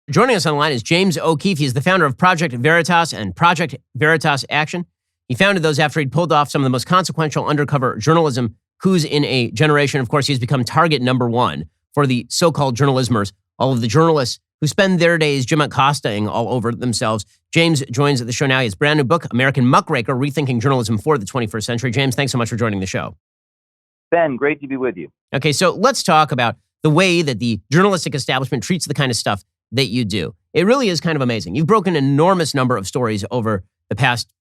Joining us on the line is James OKeefe. He's the founder of Project Veritas and Project Veritas Action. He founded those after he'd pulled off some of the most consequential undercover journalism coups in a generation. Of course, he's become target number one for the so-called journalismers, all of the journalists who spend their days Jim Acosta-ing all over themselves. James joins the show now. He has a brand new book, American Muckraker, Rethinking Journalism for the 21st Century. James, thanks so much for joining the show. Ben, great to be with you. Okay, so let's talk about the way that the journalistic establishment treats the kind of stuff that you do. It really is kind of amazing. You've broken an enormous number of stories over the past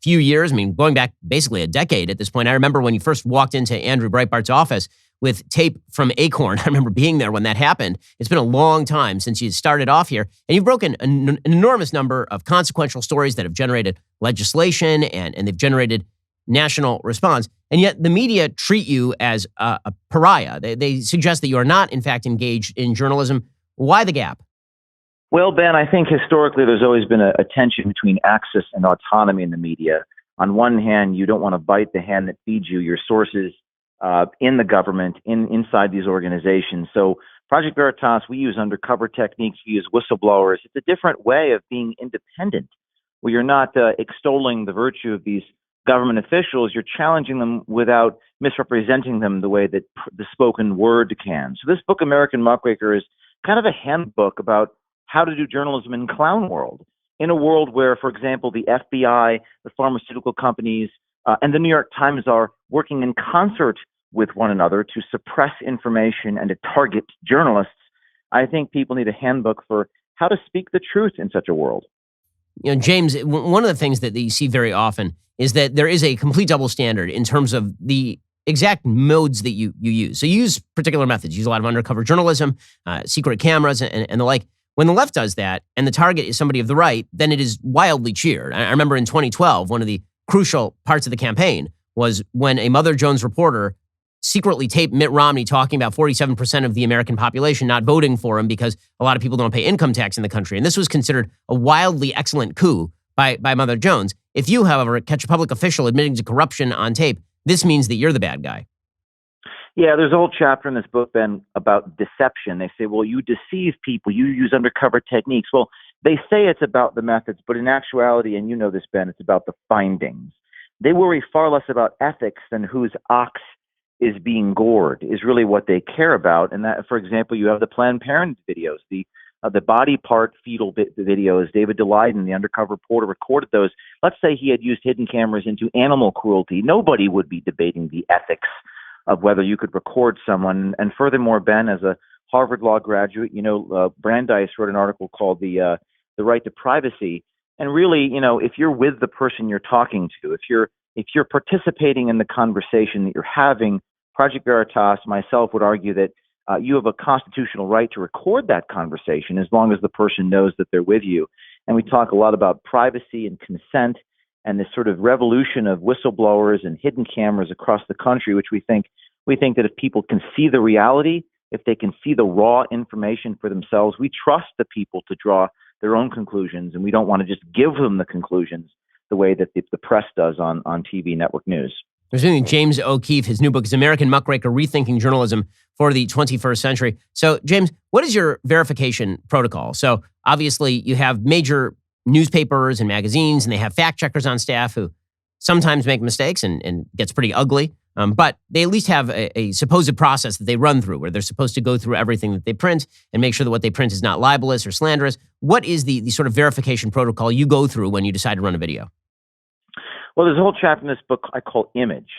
few years. I mean, going back basically a decade at this point. I remember when you first walked into Andrew Breitbart's office with tape from Acorn. I remember being there when that happened. It's been a long time since you started off here, and you've broken an enormous number of consequential stories that have generated legislation and they've generated national response. And yet the media treat you as a pariah. They suggest that you are not, in fact, engaged in journalism. Why the gap? Well, Ben, I think historically there's always been a tension between access and autonomy in the media. On one hand, you don't want to bite the hand that feeds you, your sources in the government, inside these organizations. So Project Veritas, we use undercover techniques, we use whistleblowers. It's a different way of being independent, where you're not extolling the virtue of these government officials, you're challenging them without misrepresenting them the way that the spoken word can. So this book, American Muckraker, is kind of a handbook about how to do journalism in clown world, in a world where, for example, the FBI, the pharmaceutical companies, and the New York Times are working in concert with one another to suppress information and to target journalists. I think people need a handbook for how to speak the truth in such a world. You know, James, one of the things that you see very often is that there is a complete double standard in terms of the exact modes that you use. So you use particular methods. You use a lot of undercover journalism, secret cameras, and the like. When the left does that and the target is somebody of the right, then it is wildly cheered. I remember in 2012, one of the crucial parts of the campaign was when a Mother Jones reporter secretly taped Mitt Romney talking about 47% of the American population not voting for him because a lot of people don't pay income tax in the country. And this was considered a wildly excellent coup by Mother Jones. If you, however, catch a public official admitting to corruption on tape, this means that you're the bad guy. Yeah, there's a whole chapter in this book, Ben, about deception. They say, well, you deceive people, you use undercover techniques. Well, they say it's about the methods, but in actuality, and you know this, Ben, it's about the findings. They worry far less about ethics than whose ox is being gored, is really what they care about. And that, for example, you have the Planned Parenthood videos, the body part fetal videos. David DeLayden, the undercover reporter, recorded those. Let's say he had used hidden cameras into animal cruelty. Nobody would be debating the ethics of whether you could record someone. And furthermore, Ben, as a Harvard Law graduate, Brandeis wrote an article called the Right to Privacy. And really, if you're with the person you're talking to, if you're participating in the conversation that you're having, Project Veritas, myself, would argue that you have a constitutional right to record that conversation as long as the person knows that they're with you. And we talk a lot about privacy and consent and this sort of revolution of whistleblowers and hidden cameras across the country, which we think that if people can see the reality, if they can see the raw information for themselves, we trust the people to draw their own conclusions, and we don't want to just give them the conclusions the way that the press does on TV network news. There's James OKeefe. His new book is American Muckraker, Rethinking Journalism for the 21st Century. So, James, what is your verification protocol? So, obviously, you have major newspapers and magazines, and they have fact checkers on staff who sometimes make mistakes and gets pretty ugly. But they at least have a supposed process that they run through where they're supposed to go through everything that they print and make sure that what they print is not libelous or slanderous. What is the sort of verification protocol you go through when you decide to run a video? Well, there's a whole chapter in this book I call Image.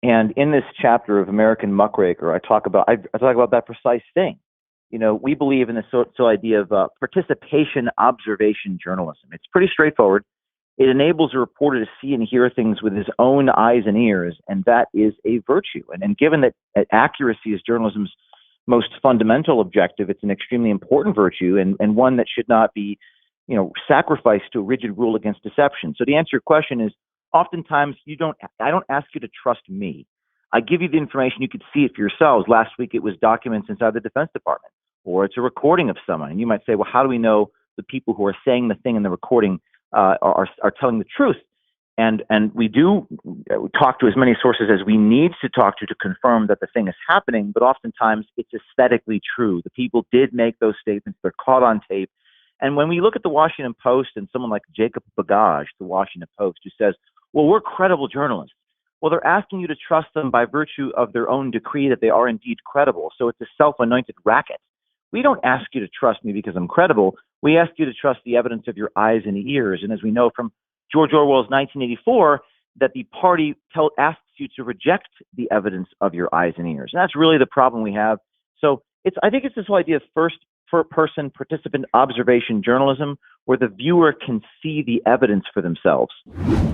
And in this chapter of American Muckraker, I talk about that precise thing. We believe in this idea of participation observation journalism. It's pretty straightforward. It enables a reporter to see and hear things with his own eyes and ears, and that is a virtue. And given that accuracy is journalism's most fundamental objective, it's an extremely important virtue and one that should not be, sacrificed to a rigid rule against deception. So to answer your question is, oftentimes I don't ask you to trust me. I give you the information, you could see it for yourselves. Last week it was documents inside the Defense Department, or it's a recording of someone. And you might say, well, how do we know the people who are saying the thing in the recording are telling the truth? And we do talk to as many sources as we need to talk to confirm that the thing is happening, but oftentimes it's aesthetically true. The people did make those statements, they're caught on tape, And when we look at the Washington Post and someone like Jacob Bagage, the Washington Post, who says, well, we're credible journalists. Well, they're asking you to trust them by virtue of their own decree that they are indeed credible. So it's a self-anointed racket. We don't ask you to trust me because I'm credible. We ask you to trust the evidence of your eyes and ears. And as we know from George Orwell's 1984, that the party asks you to reject the evidence of your eyes and ears. And that's really the problem we have. So I think it's this whole idea of first-person participant observation journalism, where the viewer can see the evidence for themselves.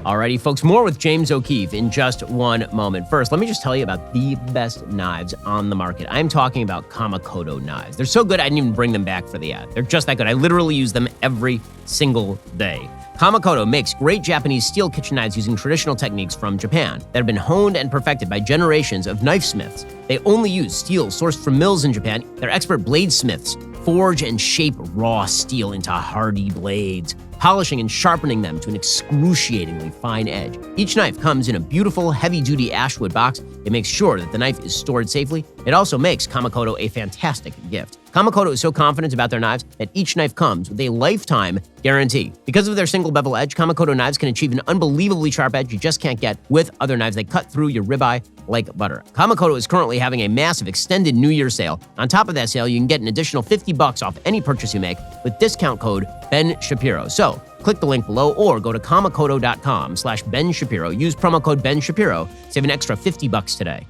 Alrighty, folks, more with James O'Keefe in just one moment. First, let me just tell you about the best knives on the market. I'm talking about Kamikoto knives. They're so good, I didn't even bring them back for the ad. They're just that good. I literally use them every single day. Kamikoto makes great Japanese steel kitchen knives using traditional techniques from Japan that have been honed and perfected by generations of knife smiths. They only use steel sourced from mills in Japan. They're expert bladesmiths forge and shape raw steel into hardy blades, polishing and sharpening them to an excruciatingly fine edge. Each knife comes in a beautiful, heavy-duty ashwood box. It makes sure that the knife is stored safely. It also makes Kamikoto a fantastic gift. Kamikoto is so confident about their knives that each knife comes with a lifetime guarantee. Because of their single bevel edge, Kamikoto knives can achieve an unbelievably sharp edge you just can't get with other knives. They cut through your ribeye like butter. Kamikoto is currently having a massive extended New Year sale. On top of that sale, you can get an additional $50 off any purchase you make with discount code Ben Shapiro. So click the link below or go to kamikoto.com/Ben Shapiro. Use promo code Ben Shapiro. Save an extra $50 today.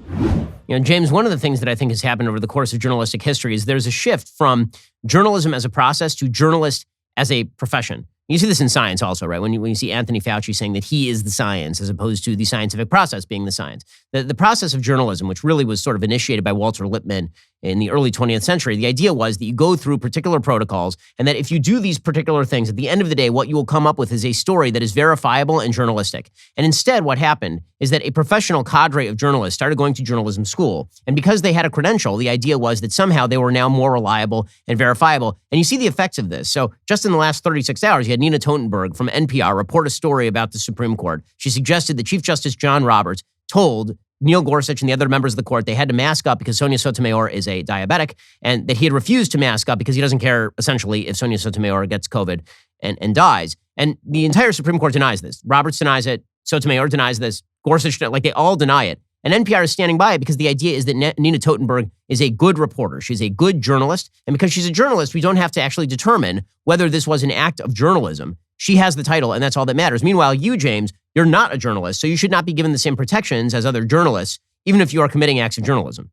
James, one of the things that I think has happened over the course of journalistic history is there's a shift from journalism as a process to journalist as a profession. You see this in science also, right? When you see Anthony Fauci saying that he is the science as opposed to the scientific process being the science. The process of journalism, which really was sort of initiated by Walter Lippmann in the early 20th century, the idea was that you go through particular protocols and that if you do these particular things, at the end of the day, what you will come up with is a story that is verifiable and journalistic. And instead, what happened is that a professional cadre of journalists started going to journalism school. And because they had a credential, the idea was that somehow they were now more reliable and verifiable. And you see the effects of this. So just in the last 36 hours, you had Nina Totenberg from NPR report a story about the Supreme Court. She suggested that Chief Justice John Roberts told Neil Gorsuch and the other members of the court they had to mask up because Sonia Sotomayor is a diabetic, and that he had refused to mask up because he doesn't care, essentially, if Sonia Sotomayor gets COVID and dies. And the entire Supreme Court denies this. Roberts denies it. Sotomayor denies this. Gorsuch, they all deny it. And NPR is standing by it because the idea is that Nina Totenberg is a good reporter. She's a good journalist. And because she's a journalist, we don't have to actually determine whether this was an act of journalism. She has the title, and that's all that matters. Meanwhile, you, James, you're not a journalist, so you should not be given the same protections as other journalists, even if you are committing acts of journalism.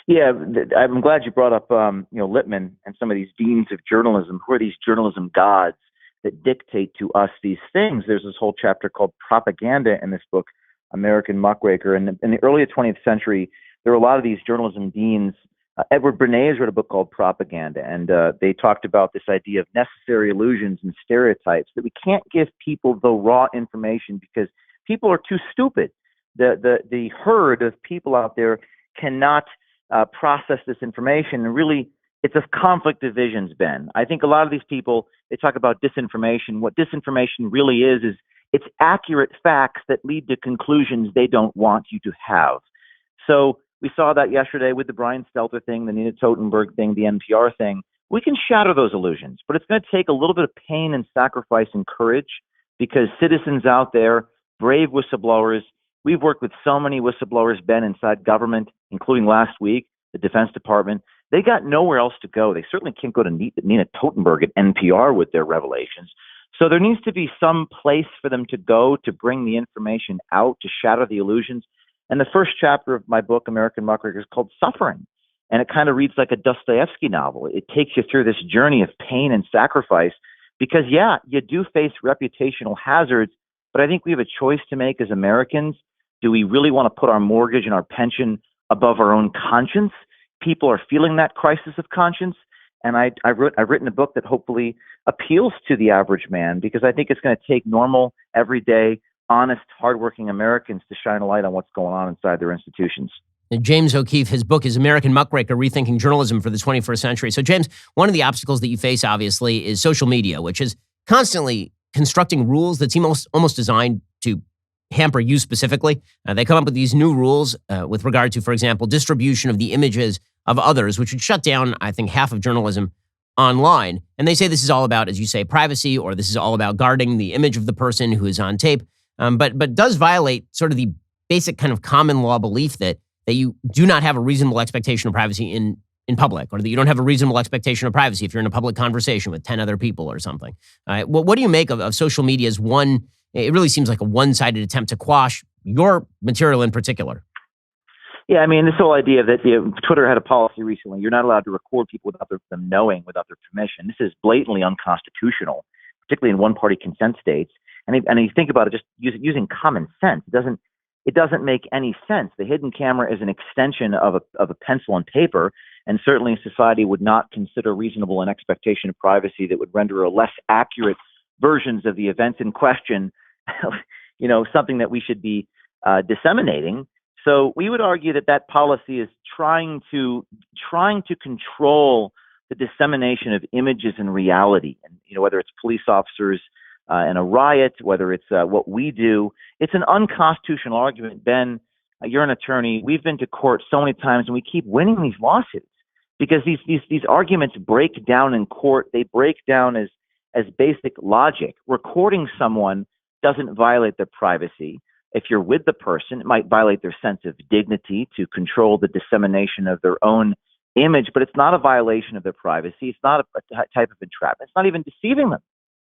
Yeah, I'm glad you brought up Lippmann and some of these deans of journalism. Who are these journalism gods that dictate to us these things? There's this whole chapter called Propaganda in this book, American Muckraker. And in the early 20th century, there were a lot of these journalism deans. Edward Bernays wrote a book called Propaganda, and they talked about this idea of necessary illusions and stereotypes, that we can't give people the raw information because people are too stupid. The herd of people out there cannot process this information, and really it's a conflict of visions, Ben. I think a lot of these people, they talk about disinformation. What disinformation really is it's accurate facts that lead to conclusions they don't want you to have. So we saw that yesterday with the Brian Stelter thing, the Nina Totenberg thing, the NPR thing. We can shatter those illusions, but it's going to take a little bit of pain and sacrifice and courage, because citizens out there, brave whistleblowers, we've worked with so many whistleblowers, Ben, inside government, including last week, the Defense Department. They got nowhere else to go. They certainly can't go to Nina Totenberg at NPR with their revelations. So there needs to be some place for them to go to bring the information out, to shatter the illusions. And the first chapter of my book, American Muckraker, is called Suffering. And it kind of reads like a Dostoevsky novel. It takes you through this journey of pain and sacrifice because, yeah, you do face reputational hazards, but I think we have a choice to make as Americans. Do we really want to put our mortgage and our pension above our own conscience? People are feeling that crisis of conscience. And I've written a book that hopefully appeals to the average man, because I think it's going to take normal, everyday, honest, hardworking Americans to shine a light on what's going on inside their institutions. James O'Keefe, his book is American Muckraker, Rethinking Journalism for the 21st Century. So, James, one of the obstacles that you face, obviously, is social media, which is constantly constructing rules that seem almost designed to hamper you specifically. They come up with these new rules with regard to, for example, distribution of the images of others, which would shut down, I think, half of journalism online. And they say this is all about, as you say, privacy, or this is all about guarding the image of the person who is on tape, but does violate sort of the basic kind of common law belief that you do not have a reasonable expectation of privacy in public, or that you don't have a reasonable expectation of privacy if you're in a public conversation with 10 other people or something. What do you make of social media's it really seems like a one-sided attempt to quash your material in particular? Yeah, I mean, this whole idea that Twitter had a policy recently, you're not allowed to record people without them knowing, without their permission. This is blatantly unconstitutional, particularly in one-party consent states. And you think about it, just using common sense, it doesn't make any sense. The hidden camera is an extension of a pencil and paper, and certainly society would not consider reasonable an expectation of privacy that would render a less accurate versions of the events in question, something that we should be disseminating. So we would argue that policy is trying to control the dissemination of images and reality, and whether it's police officers in a riot, whether it's what we do. It's an unconstitutional argument. Ben, you're an attorney. We've been to court so many times, and we keep winning these lawsuits because these arguments break down in court. They break down as basic logic. Recording someone doesn't violate their privacy. If you're with the person, it might violate their sense of dignity to control the dissemination of their own image, but it's not a violation of their privacy. It's not a type of entrapment. It's not even deceiving them.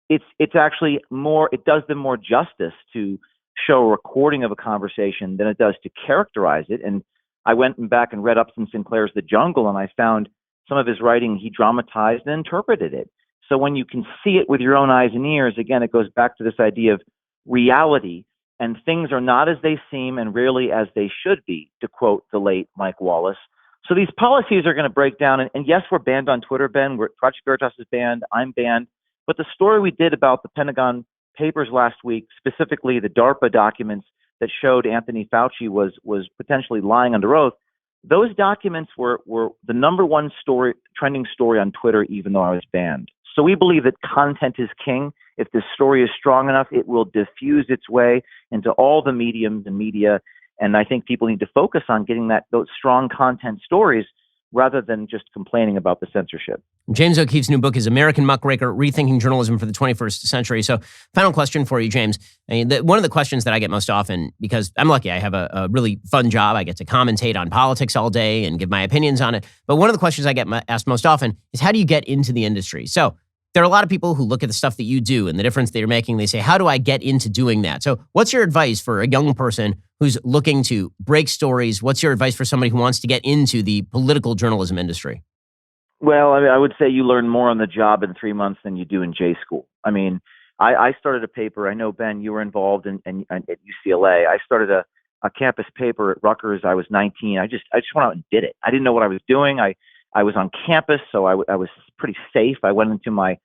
It's actually more, it does them more justice to show a recording of a conversation than it does to characterize it. And I went back and read Upton Sinclair's The Jungle, and I found some of his writing, he dramatized and interpreted it. So when you can see it with your own eyes and ears, again, it goes back to this idea of reality, and things are not as they seem and rarely as they should be, to quote the late Mike Wallace. So these policies are going to break down. And yes, we're banned on Twitter, Ben. Project Veritas is banned. I'm banned. But the story we did about the Pentagon Papers last week, specifically the DARPA documents that showed Anthony Fauci was potentially lying under oath, those documents were the number one trending story on Twitter, even though I was banned. So we believe that content is king. If this story is strong enough, it will diffuse its way into all the mediums and media. And I think people need to focus on getting those strong content stories rather than just complaining about the censorship. James OKeefe's new book is American Muckraker, Rethinking Journalism for the 21st Century. So final question for you, James. One of the questions that I get most often, because I'm lucky, I have a really fun job. I get to commentate on politics all day and give my opinions on it. But one of the questions I get asked most often is, how do you get into the industry? So there are a lot of people who look at the stuff that you do and the difference that you're making. They say, how do I get into doing that? So what's your advice for a young person who's looking to break stories? What's your advice for somebody who wants to get into the political journalism industry? Well, I would say you learn more on the job in 3 months than you do in J school. I mean, I started a paper. I know, Ben, you were involved at UCLA. I started a campus paper at Rutgers. I was 19. I just went out and did it. I didn't know what I was doing. I was on campus, so I was pretty safe. I went into my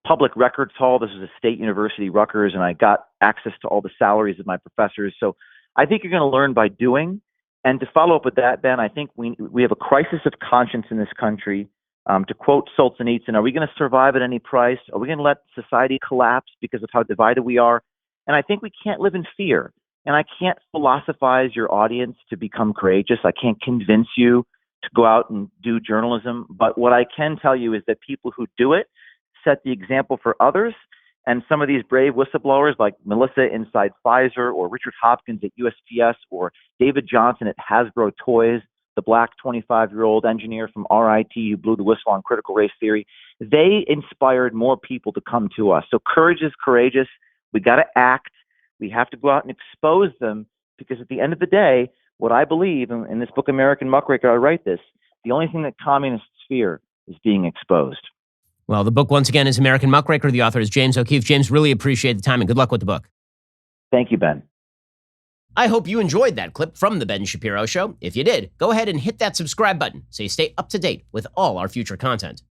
public records hall. This was a state university, Rutgers, and I got access to all the salaries of my professors. So I think you're going to learn by doing. And to follow up with that, Ben, I think we have a crisis of conscience in this country. To quote Solzhenitsyn, are we going to survive at any price? Are we going to let society collapse because of how divided we are? And I think we can't live in fear. And I can't philosophize your audience to become courageous. I can't convince you to go out and do journalism. But what I can tell you is that people who do it set the example for others. And some of these brave whistleblowers like Melissa inside Pfizer, or Richard Hopkins at USPS, or David Johnson at Hasbro Toys, the black 25-year-old engineer from RIT who blew the whistle on critical race theory, they inspired more people to come to us. So courage is courageous. We got to act. We have to go out and expose them, because at the end of the day, what I believe in this book, American Muckraker, I write this, the only thing that communists fear is being exposed. Well, the book, once again, is American Muckraker. The author is James OKeefe. James, really appreciate the time and good luck with the book. Thank you, Ben. I hope you enjoyed that clip from The Ben Shapiro Show. If you did, go ahead and hit that subscribe button so you stay up to date with all our future content.